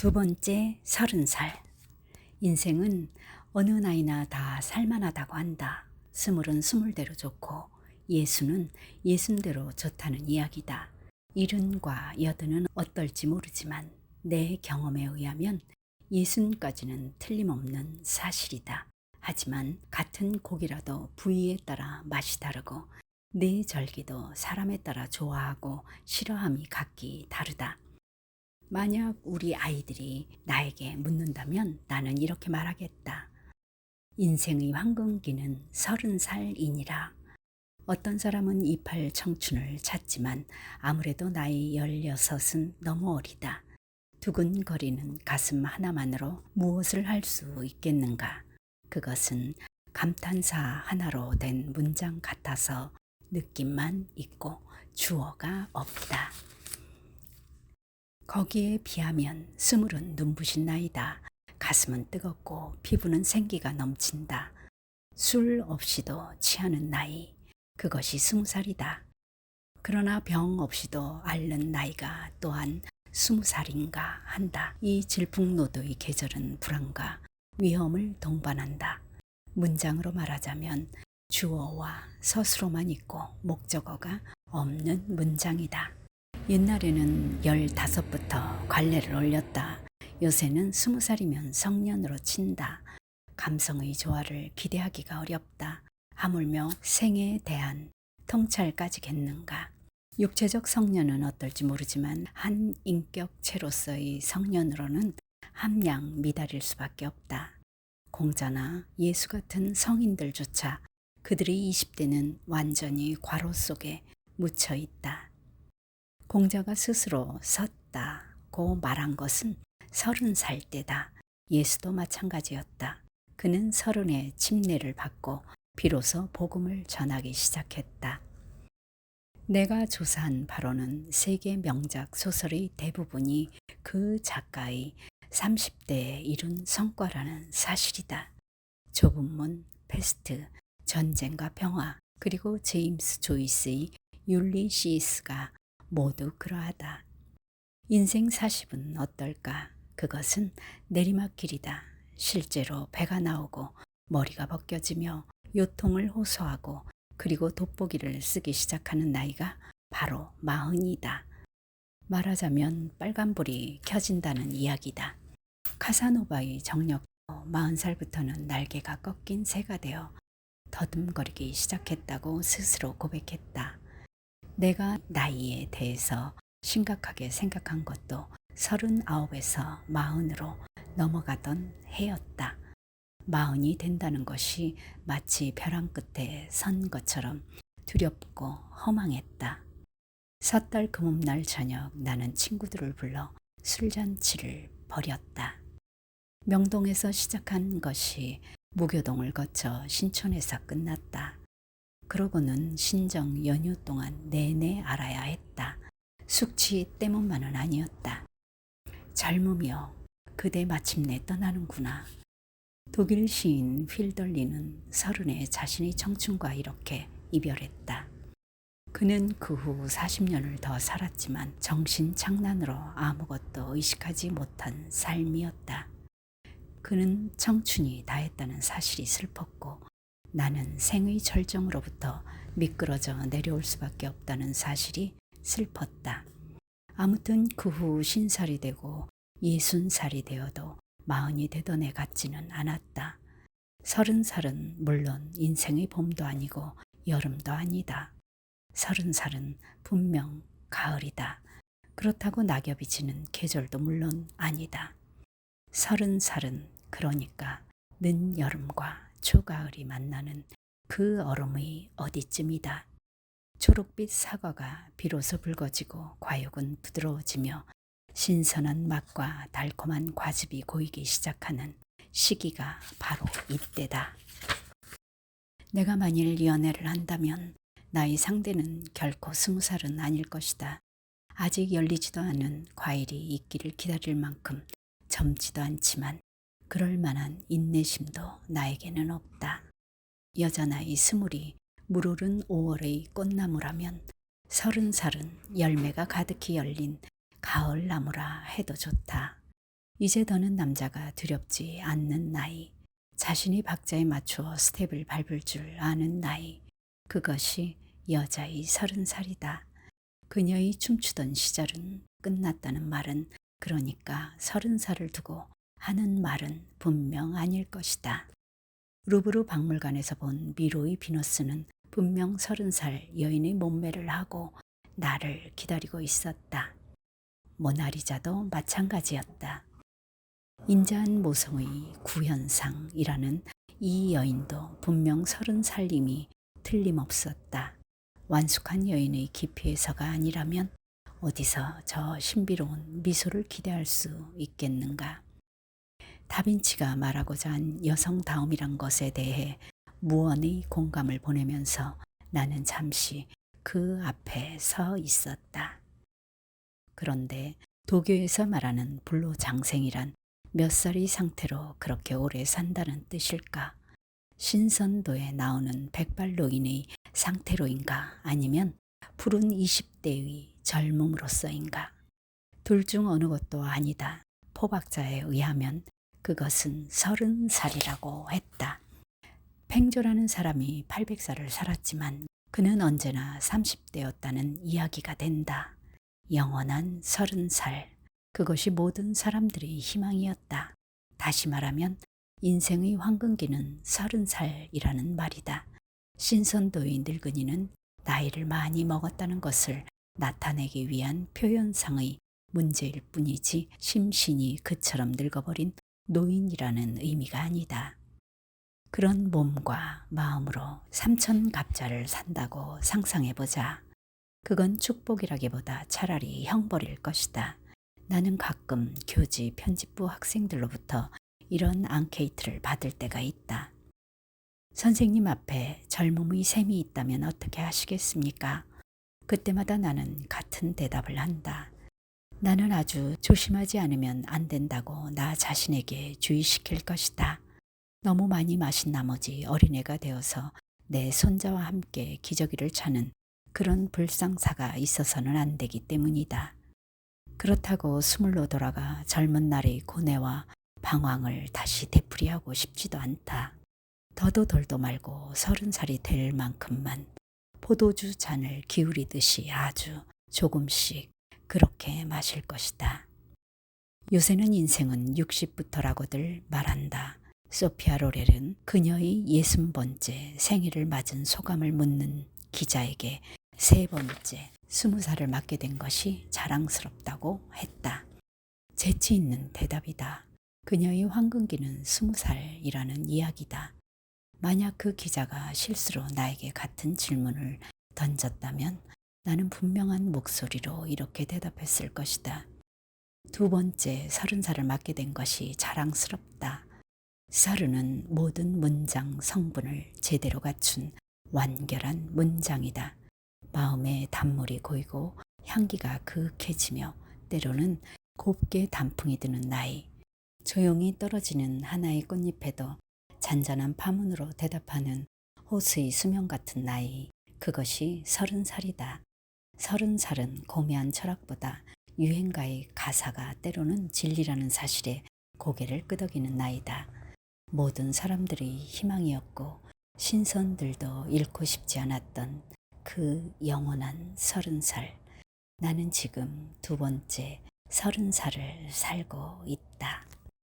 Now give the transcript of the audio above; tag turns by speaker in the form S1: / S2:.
S1: 두 번째 30살. 인생은 어느 나이나 다 살만하다고 한다. 스물은 스물대로 좋고 예순은 예순대로 좋다는 이야기다. 일흔과 여든은 어떨지 모르지만 내 경험에 의하면 예순까지는 틀림없는 사실이다. 하지만 같은 고기라도 부위에 따라 맛이 다르고 내 절기도 사람에 따라 좋아하고 싫어함이 각기 다르다. 만약 우리 아이들이 나에게 묻는다면 나는 이렇게 말하겠다. 인생의 황금기는 30살이니라. 어떤 사람은 이팔 청춘을 찾지만 아무래도 나이 16은 너무 어리다. 두근거리는 가슴 하나만으로 무엇을 할 수 있겠는가? 그것은 감탄사 하나로 된 문장 같아서 느낌만 있고 주어가 없다. 거기에 비하면 스물은 눈부신 나이다. 가슴은 뜨겁고 피부는 생기가 넘친다. 술 없이도 취하는 나이, 그것이 20살이다. 그러나 병 없이도 앓는 나이가 또한 20살인가 한다. 이 질풍노도의 계절은 불안과 위험을 동반한다. 문장으로 말하자면 주어와 서술어만 있고 목적어가 없는 문장이다. 옛날에는 15부터 관례를 올렸다. 요새는 20살이면 성년으로 친다. 감성의 조화를 기대하기가 어렵다. 하물며 생애에 대한 통찰까지겠는가. 육체적 성년은 어떨지 모르지만 한 인격체로서의 성년으로는 함량 미달일 수밖에 없다. 공자나 예수 같은 성인들조차 그들의 20대는 완전히 과로 속에 묻혀 있다. 공자가 스스로 섰다고 말한 것은 30살 때다. 예수도 마찬가지였다. 그는 30의 침례를 받고 비로소 복음을 전하기 시작했다. 내가 조사한 바로는 세계 명작 소설의 대부분이 그 작가의 30대에 이룬 성과라는 사실이다. 좁은 문, 패스트, 전쟁과 평화, 그리고 제임스 조이스의 율리시스가 모두 그러하다. 인생 40은 어떨까? 그것은 내리막길이다. 실제로 배가 나오고 머리가 벗겨지며 요통을 호소하고 그리고 돋보기를 쓰기 시작하는 나이가 바로 40이다. 말하자면 빨간불이 켜진다는 이야기다. 카사노바의 정력도 40살부터는 날개가 꺾인 새가 되어 더듬거리기 시작했다고 스스로 고백했다. 내가 나이에 대해서 심각하게 생각한 것도 39에서 40으로 넘어가던 해였다. 40이 된다는 것이 마치 벼랑 끝에 선 것처럼 두렵고 허망했다. 섣달 금음날 저녁 나는 친구들을 불러 술잔치를 벌였다. 명동에서 시작한 것이 무교동을 거쳐 신촌에서 끝났다. 그러고는 신정 연휴 동안 내내 알아야 했다. 숙취 때문만은 아니었다. 젊으며 그대 마침내 떠나는구나. 독일 시인 휠덜리는 30에 자신의 청춘과 이렇게 이별했다. 그는 그 후 40년을 더 살았지만 정신착란으로 아무것도 의식하지 못한 삶이었다. 그는 청춘이 다했다는 사실이 슬펐고 나는 생의 절정으로부터 미끄러져 내려올 수밖에 없다는 사실이 슬펐다. 아무튼 그 후 50살이 되고 60살이 되어도 40이 되던 애 같지는 않았다. 30살은 물론 인생의 봄도 아니고 여름도 아니다. 30살은 분명 가을이다. 그렇다고 낙엽이 지는 계절도 물론 아니다. 30살은 그러니까 늦여름과 초가을이 만나는 그 얼음의 어디쯤이다. 초록빛 사과가 비로소 붉어지고 과육은 부드러워지며 신선한 맛과 달콤한 과즙이 고이기 시작하는 시기가 바로 이때다. 내가 만일 연애를 한다면 나의 상대는 결코 20살은 아닐 것이다. 아직 열리지도 않은 과일이 익기를 기다릴 만큼 젊지도 않지만 그럴 만한 인내심도 나에게는 없다. 여자 나이 20이 물오른 5월의 꽃나무라면 30살은 열매가 가득히 열린 가을 나무라 해도 좋다. 이제 더는 남자가 두렵지 않는 나이. 자신이 박자에 맞추어 스텝을 밟을 줄 아는 나이. 그것이 여자의 30살이다. 그녀의 춤추던 시절은 끝났다는 말은, 그러니까 30살을 두고 하는 말은 분명 아닐 것이다. 루브르 박물관에서 본 미로의 비너스는 분명 30살 여인의 몸매를 하고 나를 기다리고 있었다. 모나리자도 마찬가지였다. 인자한 모성의 구현상이라는 이 여인도 분명 30살임이 틀림없었다. 완숙한 여인의 깊이에서가 아니라면 어디서 저 신비로운 미소를 기대할 수 있겠는가. 다빈치가 말하고자 한 여성다움이란 것에 대해 무언의 공감을 보내면서 나는 잠시 그 앞에 서 있었다. 그런데 도교에서 말하는 불로장생이란 몇 살의 상태로 그렇게 오래 산다는 뜻일까? 신선도에 나오는 백발노인의 상태로인가, 아니면 푸른 20대의 젊음으로서인가? 둘 중 어느 것도 아니다. 포박자에 의하면 그것은 30살이라고 했다. 팽조라는 사람이 800살을 살았지만 그는 언제나 30대였다는 이야기가 된다. 영원한 30살. 그것이 모든 사람들의 희망이었다. 다시 말하면 인생의 황금기는 30살이라는 말이다. 신선도의 늙은이는 나이를 많이 먹었다는 것을 나타내기 위한 표현상의 문제일 뿐이지 심신이 그처럼 늙어버린 노인이라는 의미가 아니다. 그런 몸과 마음으로 삼천갑자를 산다고 상상해보자. 그건 축복이라기보다 차라리 형벌일 것이다. 나는 가끔 교지 편집부 학생들로부터 이런 앙케이트를 받을 때가 있다. 선생님 앞에 젊음의 셈이 있다면 어떻게 하시겠습니까? 그때마다 나는 같은 대답을 한다. 나는 아주 조심하지 않으면 안 된다고 나 자신에게 주의시킬 것이다. 너무 많이 마신 나머지 어린애가 되어서 내 손자와 함께 기저귀를 차는 그런 불상사가 있어서는 안 되기 때문이다. 그렇다고 스물로 돌아가 젊은 날의 고뇌와 방황을 다시 되풀이하고 싶지도 않다. 더도 덜도 말고 30살이 될 만큼만 포도주 잔을 기울이듯이 아주 조금씩 그렇게 마실 것이다. 요새는 인생은 60부터라고들 말한다. 소피아 로렐은 그녀의 60번째 생일을 맞은 소감을 묻는 기자에게 3번째 20살을 맞게 된 것이 자랑스럽다고 했다. 재치 있는 대답이다. 그녀의 황금기는 20살이라는 이야기다. 만약 그 기자가 실수로 나에게 같은 질문을 던졌다면 나는 분명한 목소리로 이렇게 대답했을 것이다. 2번째 30살을 맞게 된 것이 자랑스럽다. 서른은 모든 문장 성분을 제대로 갖춘 완결한 문장이다. 마음에 단물이 고이고 향기가 그윽해지며 때로는 곱게 단풍이 드는 나이. 조용히 떨어지는 하나의 꽃잎에도 잔잔한 파문으로 대답하는 호수의 수명 같은 나이. 그것이 30살이다. 30살은 고매한 철학보다 유행가의 가사가 때로는 진리라는 사실에 고개를 끄덕이는 나이다. 모든 사람들의 희망이었고 신선들도 잃고 싶지 않았던 그 영원한 30살. 나는 지금 2번째 30살을 살고 있다.